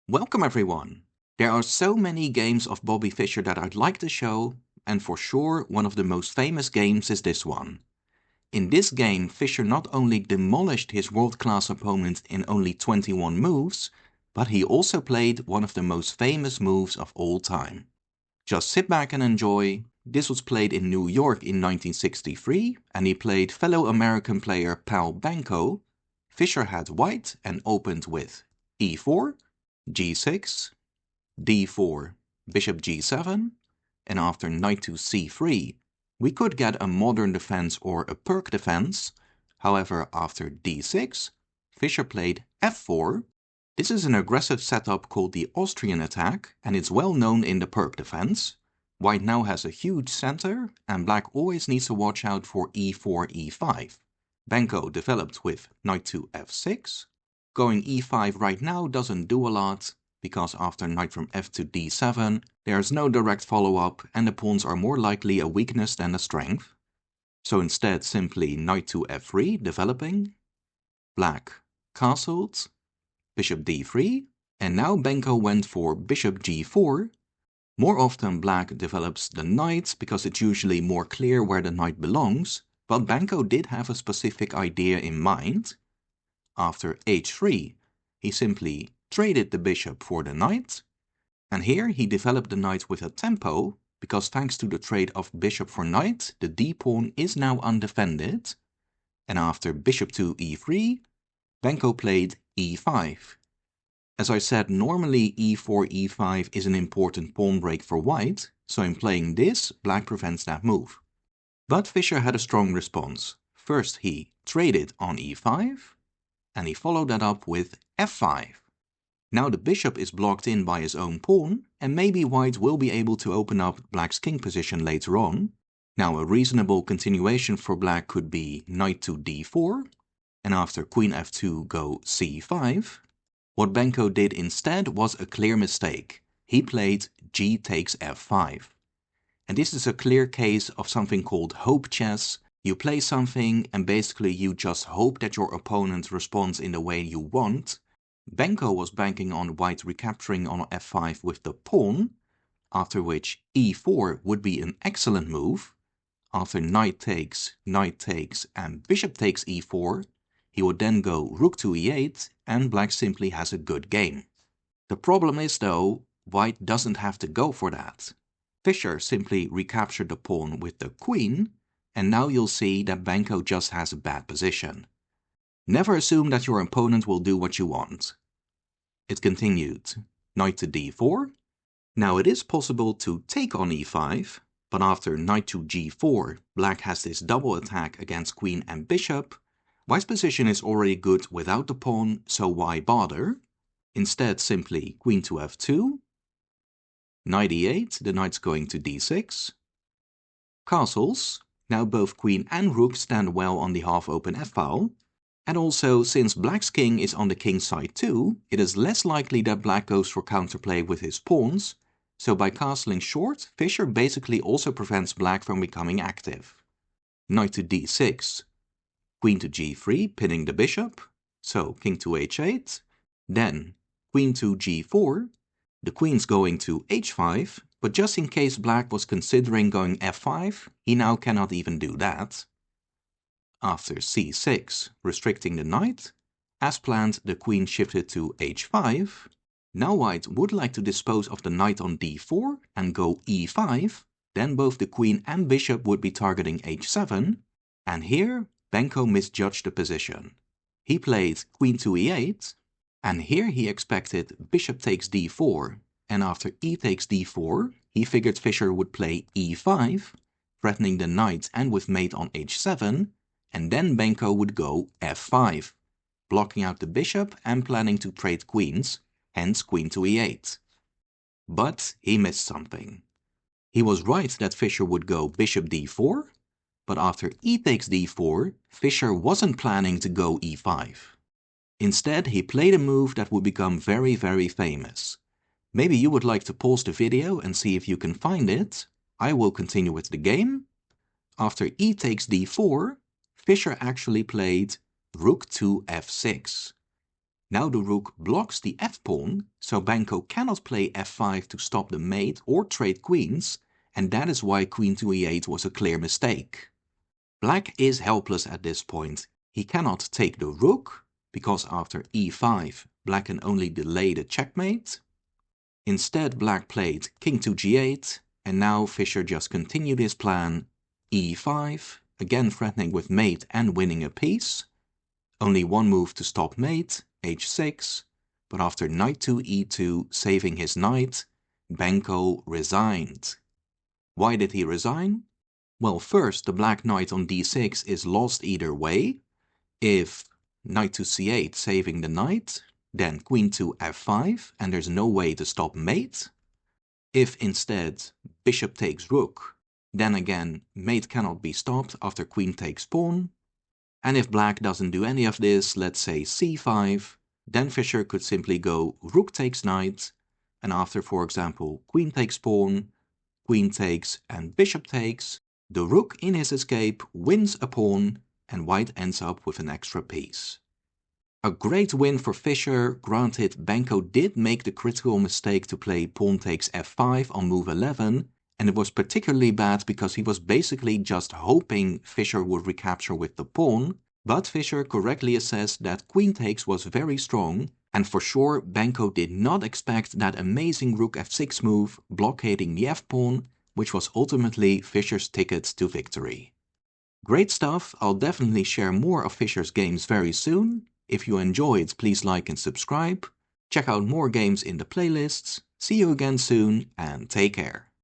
Welcome everyone! There are so many games of Bobby Fischer that I'd like to show, and for sure one of the most famous games is this one. In this game, Fischer not only demolished his world-class opponent in only 21 moves, but he also played one of the most famous moves of all time. Just sit back and enjoy. This was played in New York in 1963, and he played fellow American player pal Benko. Fischer had white and opened with e4, g6, d4, bishop g7, and after knight to c3, we could get a modern defense or a Pirc defense. However, after d6, Fischer played f4. This is an aggressive setup called the Austrian attack, and it's well known in the Pirc defense. White now has a huge center, and black always needs to watch out for e4, e5. Benko developed with knight to f6. Going e5 right now doesn't do a lot, because after knight from f to d7, there's no direct follow-up and the pawns are more likely a weakness than a strength. So instead simply knight to f3 developing, black castled, bishop d3, and now Benko went for bishop g4. More often black develops the knight because it's usually more clear where the knight belongs, but Benko did have a specific idea in mind. After h3, he simply traded the bishop for the knight, and here he developed the knight with a tempo, because thanks to the trade of bishop for knight, the d-pawn is now undefended, and after bishop to e3, Benko played e5. As I said, normally e4, e5 is an important pawn break for white, so in playing this, black prevents that move. But Fischer had a strong response. First he traded on e5, and he followed that up with f5. Now the bishop is blocked in by his own pawn, and maybe white will be able to open up black's king position later on. Now a reasonable continuation for black could be knight to d4, and after queen f2 go c5. What Benko did instead was a clear mistake. He played g takes f5. And this is a clear case of something called hope chess. You play something and basically you just hope that your opponent responds in the way you want. Benko was banking on white recapturing on f5 with the pawn, after which e4 would be an excellent move. After knight takes, and bishop takes e4, he would then go rook to e8, and black simply has a good game. The problem is though, white doesn't have to go for that. Fischer simply recaptured the pawn with the queen, and now you'll see that Benko just has a bad position. Never assume that your opponent will do what you want. It continued, knight to d4. Now it is possible to take on e5, but after knight to g4, black has this double attack against queen and bishop. White's position is already good without the pawn, so why bother? Instead simply queen to f2, knight e8, the knight's going to d6. Castles, now both queen and rook stand well on the half-open f-file. And also, since black's king is on the king's side too, it is less likely that black goes for counterplay with his pawns, so by castling short, Fischer basically also prevents black from becoming active. Knight to d6, queen to g3, pinning the bishop, so king to h8, then queen to g4, the queen's going to h5, but just in case black was considering going f5, he now cannot even do that. After c6, restricting the knight, as planned the queen shifted to h5. Now white would like to dispose of the knight on d4 and go e5, then both the queen and bishop would be targeting h7, and here Benko misjudged the position. He played queen to e8, and here he expected bishop takes d4, and after e takes d4, he figured Fischer would play e5, threatening the knight and with mate on h7, and then Benko would go f5, blocking out the bishop and planning to trade queens, hence queen to e8. But he missed something. He was right that Fischer would go bishop d4, but after e takes d4, Fischer wasn't planning to go e5. Instead, he played a move that would become very, very famous. Maybe you would like to pause the video and see if you can find it. I will continue with the game. After e takes d4, Fischer actually played rook to f6. Now the rook blocks the f-pawn, so Benko cannot play f5 to stop the mate or trade queens, and that is why queen to e8 was a clear mistake. Black is helpless at this point. He cannot take the rook, because after e5, black can only delay the checkmate. Instead, black played king to g8, and now Fischer just continued his plan, e5, again threatening with mate and winning a piece. Only one move to stop mate, h6, but after knight to e2 saving his knight, Benko resigned. Why did he resign? Well, first, the black knight on d6 is lost either way. If knight to c8 saving the knight, then queen to f5 and there's no way to stop mate. If instead bishop takes rook, then again mate cannot be stopped after queen takes pawn. And if black doesn't do any of this, let's say c5, then Fischer could simply go rook takes knight, and after, for example, queen takes pawn, queen takes and bishop takes, the rook in his escape wins a pawn and white ends up with an extra piece. A great win for Fischer. Granted, Benko did make the critical mistake to play pawn takes f5 on move 11, and it was particularly bad because he was basically just hoping Fischer would recapture with the pawn, but Fischer correctly assessed that queen takes was very strong, and for sure Benko did not expect that amazing rook f6 move blockading the f-pawn, which was ultimately Fischer's ticket to victory. Great stuff. I'll definitely share more of Fischer's games very soon. If you enjoyed, please like and subscribe. Check out more games in the playlists. See you again soon and take care.